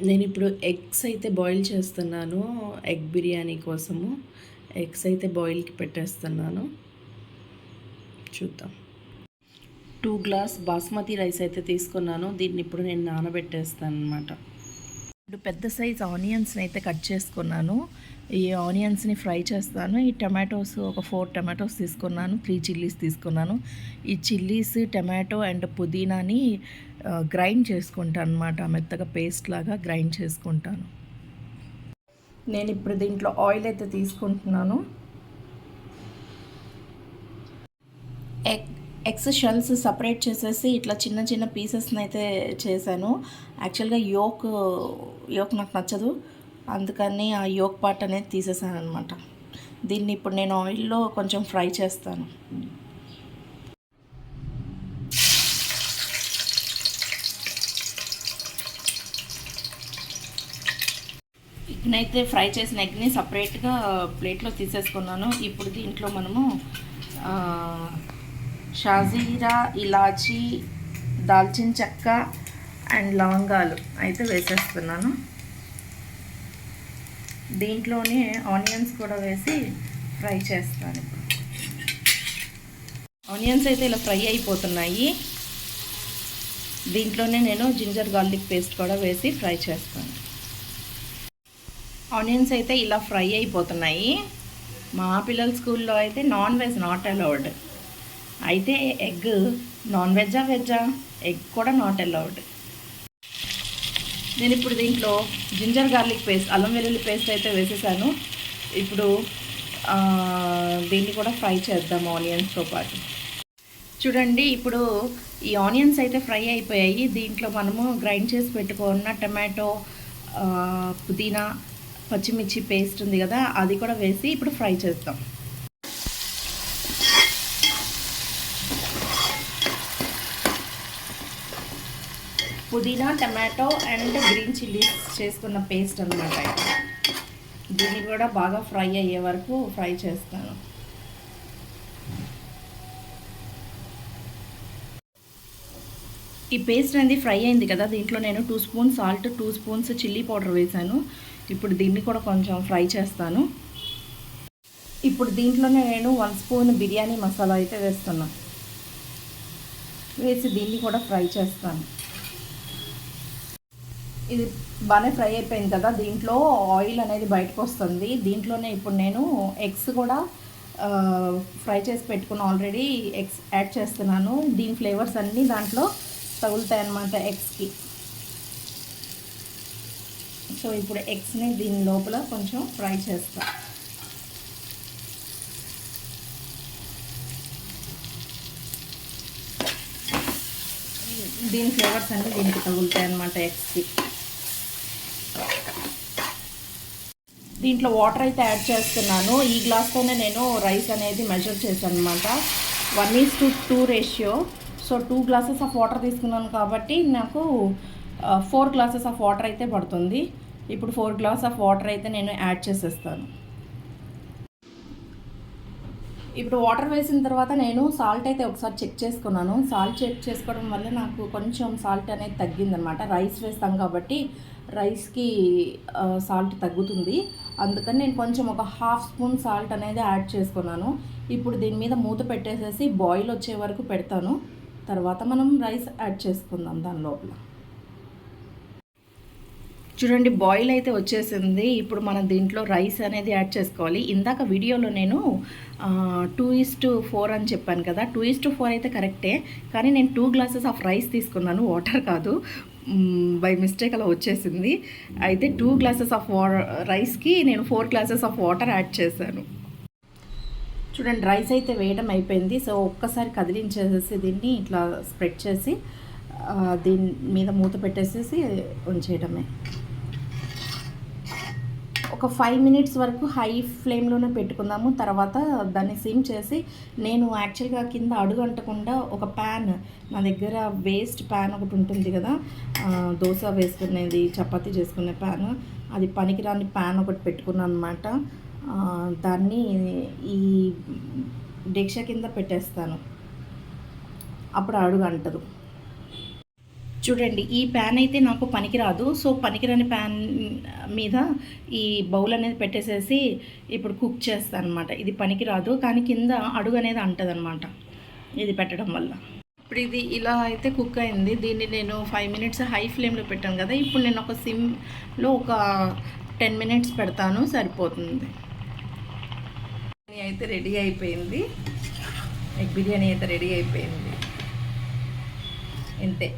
నేను ఇప్పుడు ఎగ్స్ అయితే బాయిల్ చేస్తున్నాను. ఎగ్ బిర్యానీ కోసము ఎగ్స్ అయితే బాయిల్కి పెట్టేస్తున్నాను. చూద్దాం. 2 గ్లాస్ బాస్మతి రైస్ అయితే తీసుకున్నాను. దీన్ని ఇప్పుడు నేను నానబెట్టేస్తాను అనమాట. ఇప్పుడు పెద్ద సైజ్ ఆనియన్స్ని అయితే కట్ చేసుకున్నాను. ఈ ఆనియన్స్ని ఫ్రై చేస్తాను. ఈ టమాటోస్ ఒక 4 టమాటోస్ తీసుకున్నాను. 3 చిల్లీస్ తీసుకున్నాను. ఈ చిల్లీస్, టమాటో అండ్ పుదీనాని గ్రైండ్ చేసుకుంటాను అనమాట. మెత్తగా పేస్ట్ లాగా గ్రైండ్ చేసుకుంటాను. నేను ఇప్పుడు దీంట్లో ఆయిల్ అయితే తీసుకుంటున్నాను. ఎగ్స్ షెల్స్ సపరేట్ చేసేసి ఇట్లా చిన్న చిన్న పీసెస్ని అయితే చేశాను. యాక్చువల్గా యోక్ నాకు నచ్చదు, అందుకని ఆ యోక్ పార్ట్ అనేది తీసేసాను అనమాట. దీన్ని ఇప్పుడు నేను ఆయిల్లో కొంచెం ఫ్రై చేస్తాను. ఎగ్నైతే ఫ్రై చేసిన ఎగ్ని సపరేట్గా ప్లేట్లో తీసేసుకున్నాను. ఇప్పుడు దీంట్లో మనము షాజీరా, ఇలాచీ, దాల్చిన చెక్క అండ్ లవంగాలు అయితే వేసేస్తున్నాను. దీంట్లోనే ఆనియన్స్ కూడా వేసి ఫ్రై చేస్తాను. ఇప్పుడు ఆనియన్స్ అయితే ఇలా ఫ్రై అయిపోతున్నాయి. దీంట్లోనే నేను జింజర్ గార్లిక్ పేస్ట్ కూడా వేసి ఫ్రై చేస్తాను. ఆనియన్స్ అయితే ఇలా ఫ్రై అయిపోతున్నాయి. మా పిల్లల స్కూల్లో అయితే నాన్ వెజ్ నాట్ అలౌడ్. అయితే ఎగ్ నాన్ వెజ్జా వెజ్జా, ఎగ్ కూడా నాట్ అలౌడ్. నేను ఇప్పుడు దీంట్లో జింజర్ గార్లిక్ పేస్ట్, అల్లం వెల్లుల్లి పేస్ట్ అయితే వేసేసాను. ఇప్పుడు దీన్ని కూడా ఫ్రై చేద్దాం ఆనియన్స్తో పాటు. చూడండి, ఇప్పుడు ఈ ఆనియన్స్ అయితే ఫ్రై అయిపోయాయి. దీంట్లో మనము గ్రైండ్ చేసి పెట్టుకున్న టమాటో, పుదీనా, పచ్చిమిర్చి పేస్ట్ ఉంది కదా, అది కూడా వేసి ఇప్పుడు ఫ్రై చేద్దాం. పుదీనా, టమాటో అండ్ గ్రీన్ చిల్లీస్ చేసుకున్న పేస్ట్ అనమాట. దీన్ని కూడా బాగా ఫ్రై అయ్యే వరకు ఫ్రై చేస్తాను. ఈ పేస్ట్ అనేది ఫ్రై అయింది కదా, దీంట్లో నేను 2 spoons salt, 2 spoons chilli powder వేసాను. ఇప్పుడు దీన్ని కూడా కొంచెం ఫ్రై చేస్తాను. ఇప్పుడు దీంట్లోనే నేను 1 స్పూన్ బిర్యానీ మసాలా అయితే వేస్తున్నాను. వేసి దీన్ని కూడా ఫ్రై చేస్తాను. ఇది బాగానే ఫ్రై అయిపోయింది కదా, దీంట్లో ఆయిల్ అనేది బయటకు వస్తుంది. దీంట్లోనే ఇప్పుడు నేను ఎగ్స్ కూడా ఫ్రై చేసి పెట్టుకున్న ఆల్రెడీ ఎగ్స్ యాడ్ చేస్తున్నాను. దీని ఫ్లేవర్స్ అన్నీ దాంట్లో తగులుతాయి అన్నమాట ఎగ్స్కి. సో ఇప్పుడు ఎగ్స్ని దీని లోపల కొంచెం ఫ్రై చేస్తాను. దీని ఫ్లేవర్స్ అన్నీ దీనికి తగులుతాయి అన్నమాట ఎగ్స్కి. దీంట్లో వాటర్ అయితే యాడ్ చేస్తున్నాను. ఈ గ్లాస్తోనే నేను రైస్ అనేది మెజర్ చేశాను అనమాట. 1:2 ratio. So 2 glasses of water తీసుకున్నాను కాబట్టి నాకు 4 గ్లాసెస్ ఆఫ్ వాటర్ అయితే పడుతుంది. ఇప్పుడు 4 గ్లాస్ ఆఫ్ వాటర్ అయితే నేను యాడ్ చేసేస్తాను. ఇప్పుడు వాటర్ వేసిన తర్వాత నేను సాల్ట్ అయితే ఒకసారి చెక్ చేసుకున్నాను. సాల్ట్ చెక్ చేసుకోవడం వల్ల నాకు కొంచెం సాల్ట్ అనేది తగ్గిందనమాట. రైస్ వేస్తాం కాబట్టి రైస్కి సాల్ట్ తగ్గుతుంది. అందుకని నేను కొంచెం ఒక 1/2 స్పూన్ సాల్ట్ అనేది యాడ్ చేసుకున్నాను. ఇప్పుడు దీని మీద మూత పెట్టేసేసి బాయిల్ వచ్చే వరకు పెడతాను. తర్వాత మనం రైస్ యాడ్ చేసుకుందాం దాని లోపల. చూడండి, బాయిల్ అయితే వచ్చేసింది. ఇప్పుడు మనం దీంట్లో రైస్ అనేది యాడ్ చేసుకోవాలి. ఇందాక వీడియోలో నేను 2:4 అని చెప్పాను కదా, 2:4 అయితే కరెక్టే, కానీ నేను 2 గ్లాసెస్ ఆఫ్ రైస్ తీసుకున్నాను, వాటర్ కాదు. బై మిస్టేక్ అలా వచ్చేసింది. అయితే 2 గ్లాసెస్ ఆఫ్ రైస్కి నేను 4 గ్లాసెస్ ఆఫ్ వాటర్ యాడ్ చేశాను. చూడండి, రైస్ అయితే వేయడం అయిపోయింది. సో ఒక్కసారి కదిలించేసేసి దీన్ని ఇట్లా స్ప్రెడ్ చేసి దీని మీద మూత పెట్టేసేసి ఉంచేయడమే. ఒక 5 మినిట్స్ వరకు హై ఫ్లేమ్లోనే పెట్టుకుందాము. తర్వాత దాన్ని సిమ్ చేసి, నేను యాక్చువల్గా కింద అడుగు అంటకుండా ఒక ప్యాన్, నా దగ్గర వేస్ట్ ప్యాన్ ఒకటి ఉంటుంది కదా, దోశ వేసుకునేది, చపాతీ చేసుకునే ప్యాన్, అది పనికిరాని ప్యాన్ ఒకటి పెట్టుకున్నాను అనమాట. దాన్ని ఈ డెక్ష కింద పెట్టేస్తాను, అప్పుడు అడుగు అంటదు. చూడండి, ఈ ప్యాన్ అయితే నాకు పనికిరాదు. సో పనికిరాని ప్యాన్ మీద ఈ బౌల్ అనేది పెట్టేసేసి ఇప్పుడు కుక్ చేస్తాను అనమాట. ఇది పనికిరాదు, కానీ కింద అడుగు అనేది అంటదనమాట ఇది పెట్టడం వల్ల. ఇప్పుడు ఇది ఇలా అయితే కుక్ అయింది. దీన్ని నేను 5 మినిట్స్ హై ఫ్లేమ్లో పెట్టాను కదా. ఇప్పుడు నేను ఒక సిమ్లో ఒక 10 మినిట్స్ పెడతాను, సరిపోతుంది. అయితే రెడీ అయిపోయింది. ఎగ్ బిర్యానీ అయితే రెడీ అయిపోయింది. ఇంతే.